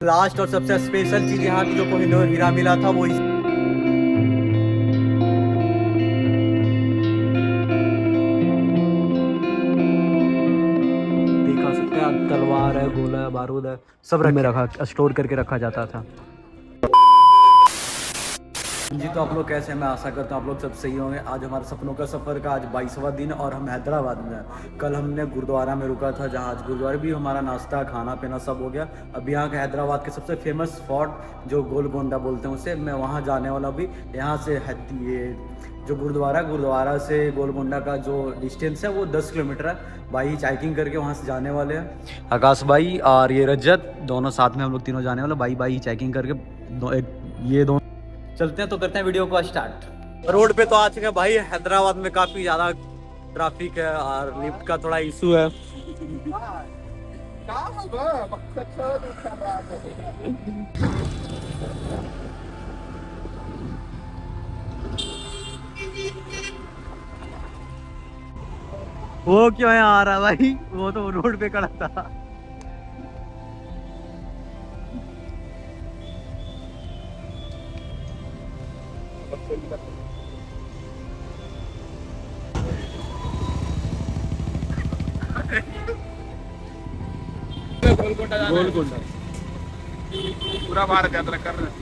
Last और सबसे special चीज यहाँ की जो कोहिनूर हीरा मिला था वो देखा सकते हैं, तलवार है, गोला है, बारूद है, सब रख में रखा, स्टोर करके रखा जाता था। जी तो आप लोग कैसे हैं? मैं आशा करता हूँ आप लोग सब सही होंगे। आज हमारे सपनों का सफ़र का आज 22वां दिन और हम हैदराबाद में हैं। कल हमने गुरुद्वारा में रुका था, जहाँ आज गुरुद्वारे भी हमारा नाश्ता खाना पीना सब हो गया। अब यहाँ के हैदराबाद के सबसे फेमस स्पॉट जो गोलकोंडा बोलते हैं उसे, मैं वहाँ जाने वाला भी। यहाँ से ये जो गुरुद्वारा से गोलकोंडा का जो डिस्टेंस है वो 10 किलोमीटर है। भाई चाइकिंग करके वहाँ से जाने वाले हैं। आकाश भाई और ये रजत दोनों साथ में हम लोग तीनों जाने वाले। भाई चाइकिंग करके ये दोनों चलते हैं। तो करते हैं वीडियो को स्टार्ट। रोड पे तो आ चुके हैं भाई। हैदराबाद में काफी ज्यादा ट्रैफिक है और लिफ्ट का थोड़ा इशू है। वो क्यों यहाँ आ रहा भाई? वो तो रोड पे खड़ा था। गोलकोंडा पूरा भारत यात्रा कर रहे हैं।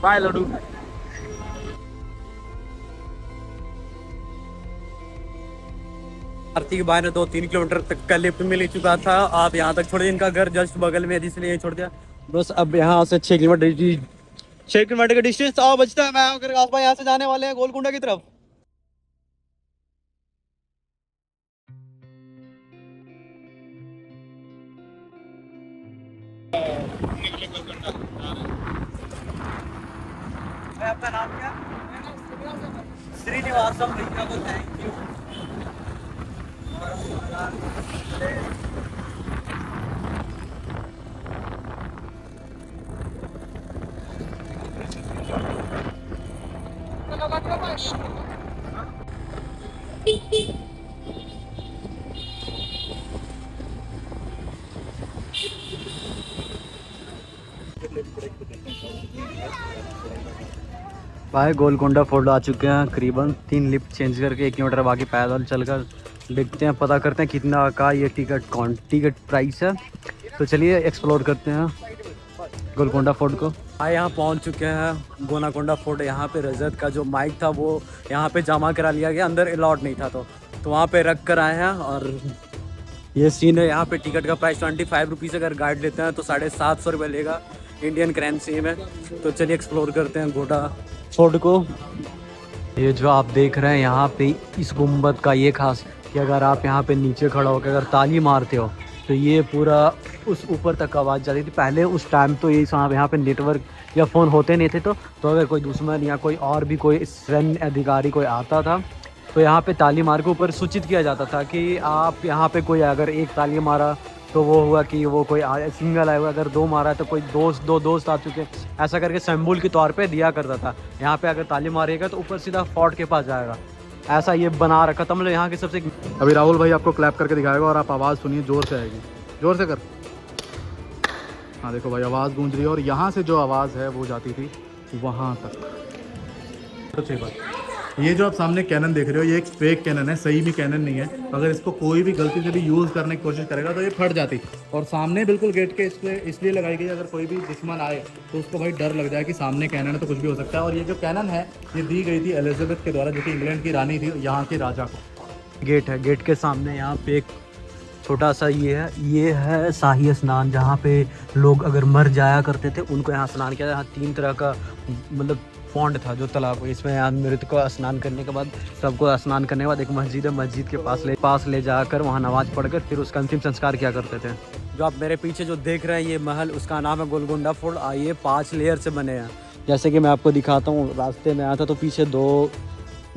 बाय लड्डू। आरती के बाहर 2-3 किलोमीटर तक का लिफ्ट मिल चुका था। आप यहाँ तक छोड़, इनका घर जस्ट बगल में है इसलिए यही छोड़ दिया। बस अब यहाँ से 6 किलोमीटर का डिस्टेंस और बचता है। मैं आस पास यहाँ से जाने वाले हैं गोलकुंडा की तरफ। आपका नाम क्या? श्रीनिवासम भैया को थैंक यू। भाई गोलकोंडा फोर्ट आ चुके हैं। करीबन 3 लिफ्ट चेंज करके 1 किलोमीटर बाकी पैदल चलकर देखते हैं, पता करते हैं कितना का ये टिकट प्राइस है। तो चलिए एक्सप्लोर करते हैं गोलकोंडा फोर्ट को। यहाँ पहुंच चुके हैं गोनाकोंडा फोर्ट। यहाँ पे रजत का जो माइक था वो यहाँ पे जमा करा लिया गया, अंदर अलाउड नहीं था तो वहाँ पे रख कर आए हैं। और ये सीन है। यहाँ पे टिकट का प्राइस 25 रुपीज़। अगर गाइड लेते हैं तो 750 रुपये लेगा इंडियन करेंसी में। तो चलिए एक्सप्लोर करते हैं गोटा फोर्ट को। ये जो आप देख रहे हैं यहाँ पे इस गुम्बद का ये खास कि अगर आप यहाँ पे नीचे खड़ा होकर अगर ताली मारते हो तो ये पूरा उस ऊपर तक आवाज़ जाती थी। पहले उस टाइम तो ये साहब यहाँ पे नेटवर्क या फ़ोन होते नहीं थे, तो अगर कोई दुश्मन या कोई और भी कोई सैन्य अधिकारी कोई आता था तो यहाँ पे ताली मार के ऊपर सूचित किया जाता था कि आप यहाँ पे कोई अगर एक ताली मारा तो वो हुआ कि वो कोई सिंगल आया हुआ, अगर 2 मारा तो कोई दो दोस्त आ चुके। ऐसा करके सिंबल के तौर पे दिया करता था। यहाँ पे अगर ताली मारेगा तो ऊपर सीधा फोर्ट के पास जाएगा। ऐसा ये बना रखा था। मतलब यहाँ के सबसे अभी राहुल भाई आपको क्लैप करके दिखाएगा और आप आवाज़ सुनिए, जोर से आएगी। जोर से कर। हाँ देखो भाई आवाज़ गूंज रही है और यहाँ से जो आवाज़ है वो जाती थी वहाँ तक। तो अच्छी बात। ये जो आप सामने कैनन देख रहे हो ये एक फेक कैनन है, सही भी कैनन नहीं है। अगर इसको कोई भी गलती से भी यूज़ करने की कोशिश करेगा तो ये फट जाती। और सामने बिल्कुल गेट के इसलिए लगाई गई, अगर कोई भी दुश्मन आए तो उसको भाई डर लग जाए कि सामने कैनन है तो कुछ भी हो सकता है। और ये जो कैनन है ये दी गई थी एलिजाबेथ के द्वारा, जो कि इंग्लैंड की रानी थी, यहाँ के राजा को। गेट है, गेट के सामने यहाँ पे एक छोटा सा ये है शाही स्नान, जहाँ पे लोग अगर मर जाया करते थे उनको यहाँ स्नान किया। यहाँ 3 तरह का मतलब पौंड था जो तालाब, इसमें यहाँ मृत को स्नान करने के बाद, सबको स्नान करने के बाद एक मस्जिद है, मस्जिद के पास ले जाकर वहाँ नमाज पढ़कर फिर उसका अंतिम संस्कार किया करते थे। जो आप मेरे पीछे जो देख रहे हैं ये महल, उसका नाम है गोलकोंडा फोर्ट। ये 5 लेयर से बने हैं। जैसे कि मैं आपको दिखाता हूँ, रास्ते में आया था तो पीछे दो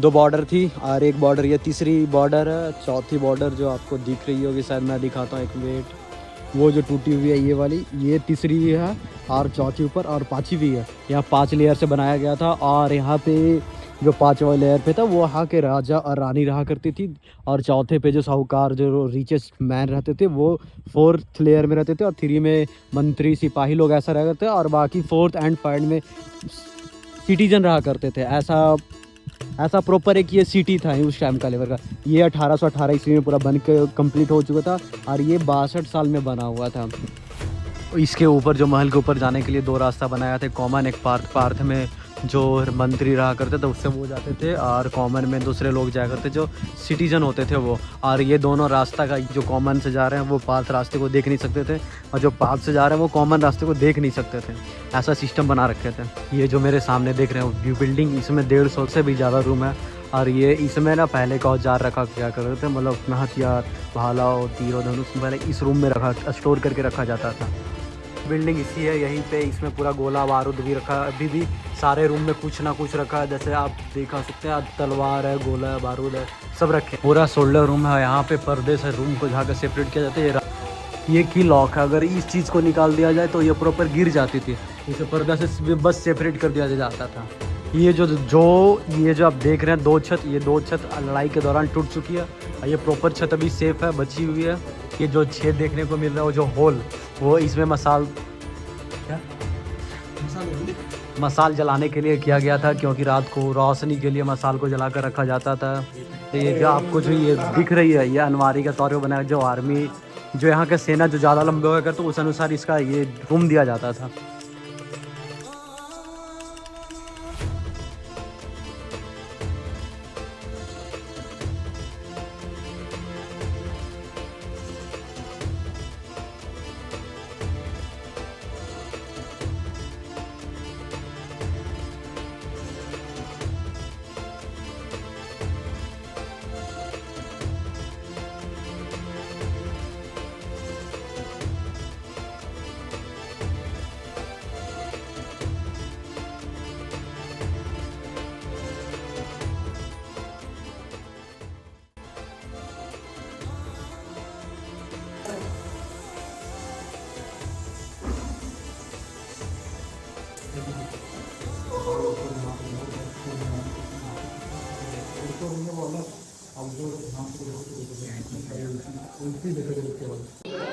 बॉर्डर थी और एक बॉर्डर, ये तीसरी बॉर्डर है। चौथी बॉर्डर जो आपको दिख रही होगी शायद, मैं दिखाता हूँ एक मिनट। वो जो टूटी हुई है ये वाली, ये तीसरी है और चौथी ऊपर और 5वीं भी है। यहाँ 5 लेयर से बनाया गया था। और यहाँ पे जो 5वें लेयर पे था वो वहाँ के राजा और रानी रहा करती थी, और चौथे पे जो साहूकार जो रिचेस्ट मैन रहते थे वो 4th लेयर में रहते थे, और 3 में मंत्री सिपाही लोग ऐसा रह करते, और बाकी 4th एंड 5 में सिटीजन रहा करते थे। ऐसा प्रॉपर एक ये सिटी था उस टाइम का लेवल का। ये 1818 ईस्वी में पूरा बन के कंप्लीट हो चुका था, और ये 62 साल में बना हुआ था। इसके ऊपर जो महल के ऊपर जाने के लिए 2 रास्ता बनाया थे, कॉमन एक पार्थ में जो मंत्री रहा करते थे उससे वो जाते थे, और कॉमन में दूसरे लोग जाया करते जो सिटीजन होते थे वो। और ये दोनों रास्ता का जो कॉमन से जा रहे हैं वो पार्थ रास्ते को देख नहीं सकते थे, और जो पार्थ से जा रहे हैं वो कॉमन रास्ते को देख नहीं सकते थे। ऐसा सिस्टम बना रखे थे। ये जो मेरे सामने देख रहे हैं व्यू बिल्डिंग, इसमें 150 से भी ज़्यादा रूम है, और ये इसमें ना पहले का औजार रखा क्या करते थे, मतलब अपना हथियार, भाला और तीर और धनुष पहले इस रूम में रखा स्टोर करके रखा जाता था। बिल्डिंग इसी है, यहीं पे इसमें पूरा गोला बारूद भी रखा है। अभी भी सारे रूम में कुछ ना कुछ रखा है, जैसे आप देखा सकते हैं, तलवार है, गोला है, बारूद है, सब रखे। पूरा सोल्डर रूम है। यहाँ पे पर्दे से रूम को जाकर सेपरेट किया जाता है। ये की लॉक है, अगर इस चीज़ को निकाल दिया जाए तो ये प्रॉपर गिर जाती थी, इसे पर्दा से बस सेपरेट कर दिया जाता था। ये जो आप देख रहे हैं 2 छत, ये 2 छत लड़ाई के दौरान टूट चुकी है, और ये प्रॉपर छत अभी सेफ है, बची हुई है। ये जो छेद देखने को मिल रहा है वो जो होल, वो इसमें मसाल जलाने के लिए किया गया था, क्योंकि रात को रोशनी के लिए मसाल को जला कर रखा जाता था। तो ये जो आपको जो ये दिख रही है, ये अनवारी का तौर पर बनाया, जो आर्मी, जो यहाँ का सेना जो ज़्यादा लंबे हुआ करते, उस अनुसार इसका ये रूम दिया जाता था।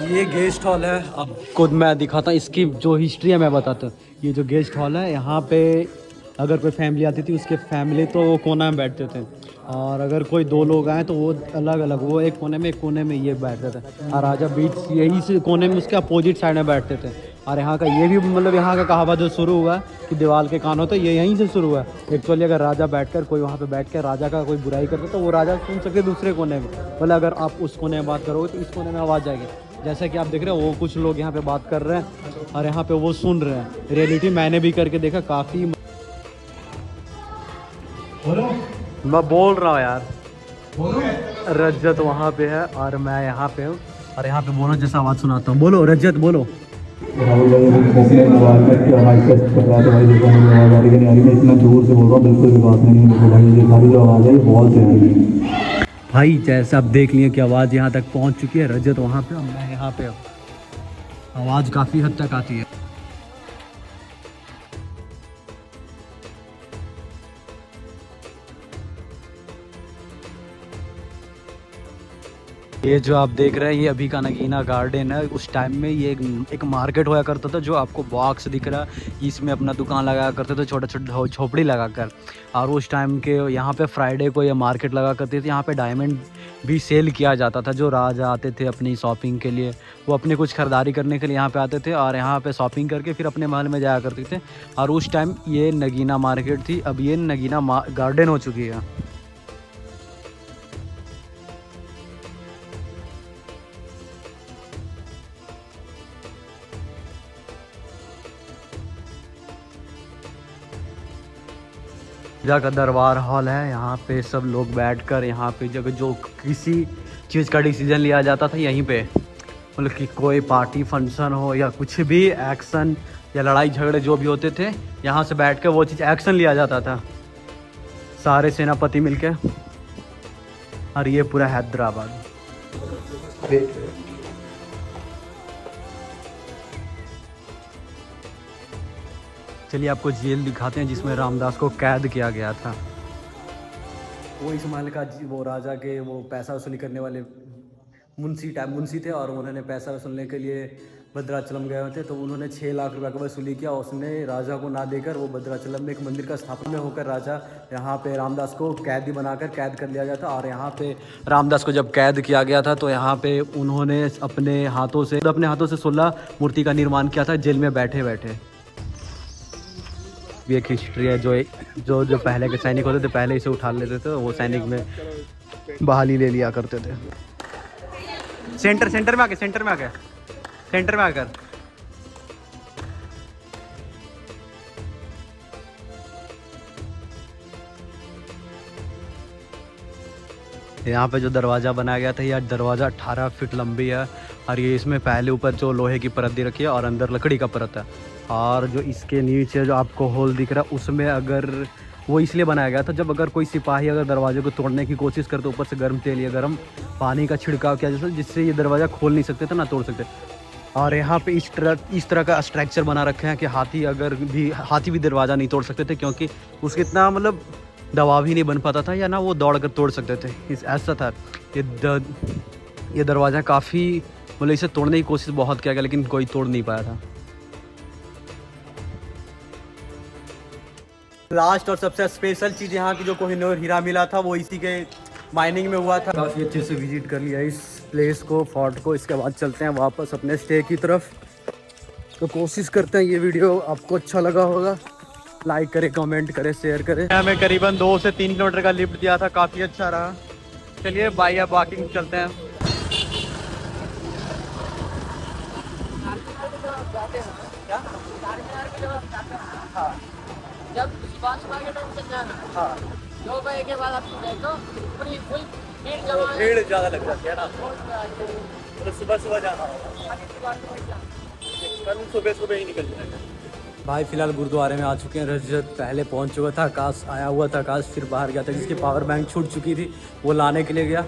ये गेस्ट हॉल है, अब खुद मैं दिखाता हूँ, इसकी जो हिस्ट्री है मैं बताता हूँ। ये जो गेस्ट हॉल है, यहाँ पे अगर कोई फैमिली आती थी, उसके फैमिली तो वो कोना में बैठते थे, और अगर कोई 2 लोग आए तो वो अलग अलग, वो एक कोने में ये बैठते थे, और राजा बीच यही से कोने में उसके अपोजिट साइड में बैठते थे। और यहाँ का ये भी मतलब यहाँ का कहावत जो शुरू हुआ कि दीवार के कान होते, ये यहीं से शुरू हुआ। एक्चुअली अगर राजा बैठकर कोई वहाँ पे बैठ कर राजा का कोई बुराई करता तो वो राजा सुन सकते दूसरे कोने में, मतलब अगर आप उस कोने में बात करोगे तो इस कोने में आवाज़ जाएगी। जैसा कि आप देख रहे हो, वो कुछ लोग यहाँ पे बात कर रहे हैं और यहाँ पे वो सुन रहे हैं। रियलिटी मैंने भी करके देखा, काफ़ी मैं बोल रहा हूँ यार, रजत वहाँ पे है और मैं यहाँ पे हूँ, और यहाँ पे बोलो जैसा आवाज़ सुनाता हूँ। बोलो रजत, बोलो। इतना जोर से बोल रहा हूँ, बिल्कुल भी बात नहीं। देखो भाई, ये सारी जो आवाज़ है बहुत है भाई, जैसे आप देख लिए कि आवाज़ यहाँ तक पहुँच चुकी है। रजत वहाँ पे और मैं यहाँ पे हूँ, आवाज़ काफ़ी हद तक आती है। ये जो आप देख रहे हैं, ये अभी का नगीना गार्डन है। उस टाइम में ये एक मार्केट होया करता था, जो आपको बॉक्स दिख रहा है, इसमें अपना दुकान लगाया करते थे, छोटा छोटा झोपड़ी लगाकर। और उस टाइम के यहाँ पे फ्राइडे को ये मार्केट लगा करती थी। यहाँ पे डायमंड भी सेल किया जाता था। जो राजा आते थे अपनी शॉपिंग के लिए, वो अपनी कुछ ख़रीदारी करने के लिए यहाँ पे आते थे, और यहाँ पे शॉपिंग करके फिर अपने महल में जाया करते थे। और उस टाइम ये नगीना मार्केट थी, अब ये नगीना गार्डन हो चुकी है। राजा का दरबार हॉल है। यहाँ पे सब लोग बैठकर यहाँ पे जगह जो किसी चीज़ का डिसीजन लिया जाता था यहीं पे, मतलब कि कोई पार्टी फंक्शन हो या कुछ भी एक्शन या लड़ाई झगड़े जो भी होते थे, यहाँ से बैठ कर वो चीज़ एक्शन लिया जाता था, सारे सेनापति मिलके। और ये पूरा हैदराबाद। चलिए आपको जेल दिखाते हैं जिसमें रामदास को कैद किया गया था। वो इस्माइल का वो राजा के वो पैसा वसूली करने वाले मुंशी थे और उन्होंने पैसा वसूलने के लिए भद्राचलम गए थे। तो उन्होंने 6 लाख रुपए का वसूली किया। उसने राजा को ना देकर वो भद्राचलम में एक मंदिर का स्थापना में होकर राजा यहाँ पे रामदास को कैदी बनाकर कैद कर लिया गया था। और यहाँ पे रामदास को जब कैद किया गया था तो यहाँ पे उन्होंने अपने हाथों से 16 मूर्ति का निर्माण किया था जेल में बैठे बैठे। ये एक हिस्ट्री है जो पहले के सैनिक होते थे पहले इसे उठा लेते थे, वो सैनिक में बहाली ले लिया करते थे। सेंटर में आकर यहाँ पे जो दरवाज़ा बनाया गया था, यह दरवाज़ा 18 फीट लंबी है और ये इसमें पहले ऊपर जो लोहे की परत दे रखी है और अंदर लकड़ी का परत है। और जो इसके नीचे जो आपको होल दिख रहा है उसमें अगर वो इसलिए बनाया गया था जब अगर कोई सिपाही अगर दरवाजे को तोड़ने की कोशिश करते ऊपर से गर्म तेल या गर्म पानी का छिड़काव किया जाता जिससे ये दरवाज़ा खोल नहीं सकते थे ना तोड़ सकते। और यहाँ पे इस तरह का स्ट्रक्चर बना रखे हैं कि हाथी भी दरवाज़ा नहीं तोड़ सकते थे, क्योंकि उसके इतना मतलब दबाव ही नहीं बन पाता था या ना वो दौड़ कर तोड़ सकते थे। ऐसा था ये दरवाज़ा काफ़ी मतलब इसे तोड़ने की कोशिश बहुत किया गया लेकिन कोई तोड़ नहीं पाया था। लास्ट और सबसे स्पेशल चीज़ यहाँ की जो कोहिनूर हीरा मिला था वो इसी के माइनिंग में हुआ था। काफ़ी अच्छे से विजिट कर लिया इस प्लेस को, फोर्ट को। इसके बाद चलते हैं वापस अपने स्टे की तरफ। तो कोशिश करते हैं ये वीडियो आपको अच्छा लगा होगा, लाइक करें, कमेंट करें, शेयर करें। हमें करीबन 2 से 3 किलोमीटर का लिफ्ट दिया था, काफ़ी अच्छा रहा। चलिए बाय अब वॉकिंग चलते हैं। जब सुबह के टाइम से जाना, हाँ 2 बजे के बाद आपको देखो पूरी फुल भीड़ ज़्यादा लग जाती है ना, तो सुबह जाना होगा, कल सुबह ही निकल जाएगा। भाई फ़िलहाल गुरुद्वारे में आ चुके हैं। रजत पहले पहुंच चुका था, आकाश आया हुआ था, आकाश फिर बाहर गया था जिसकी पावर बैंक छूट चुकी थी, वो लाने के लिए गया।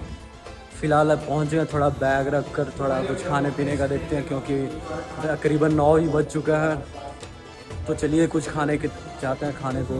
फ़िलहाल अब पहुँच गए, थोड़ा बैग रख कर थोड़ा कुछ खाने पीने का देखते हैं क्योंकि करीबन 9 ही बज चुका है। तो चलिए कुछ खाने के चाहते हैं, खाने को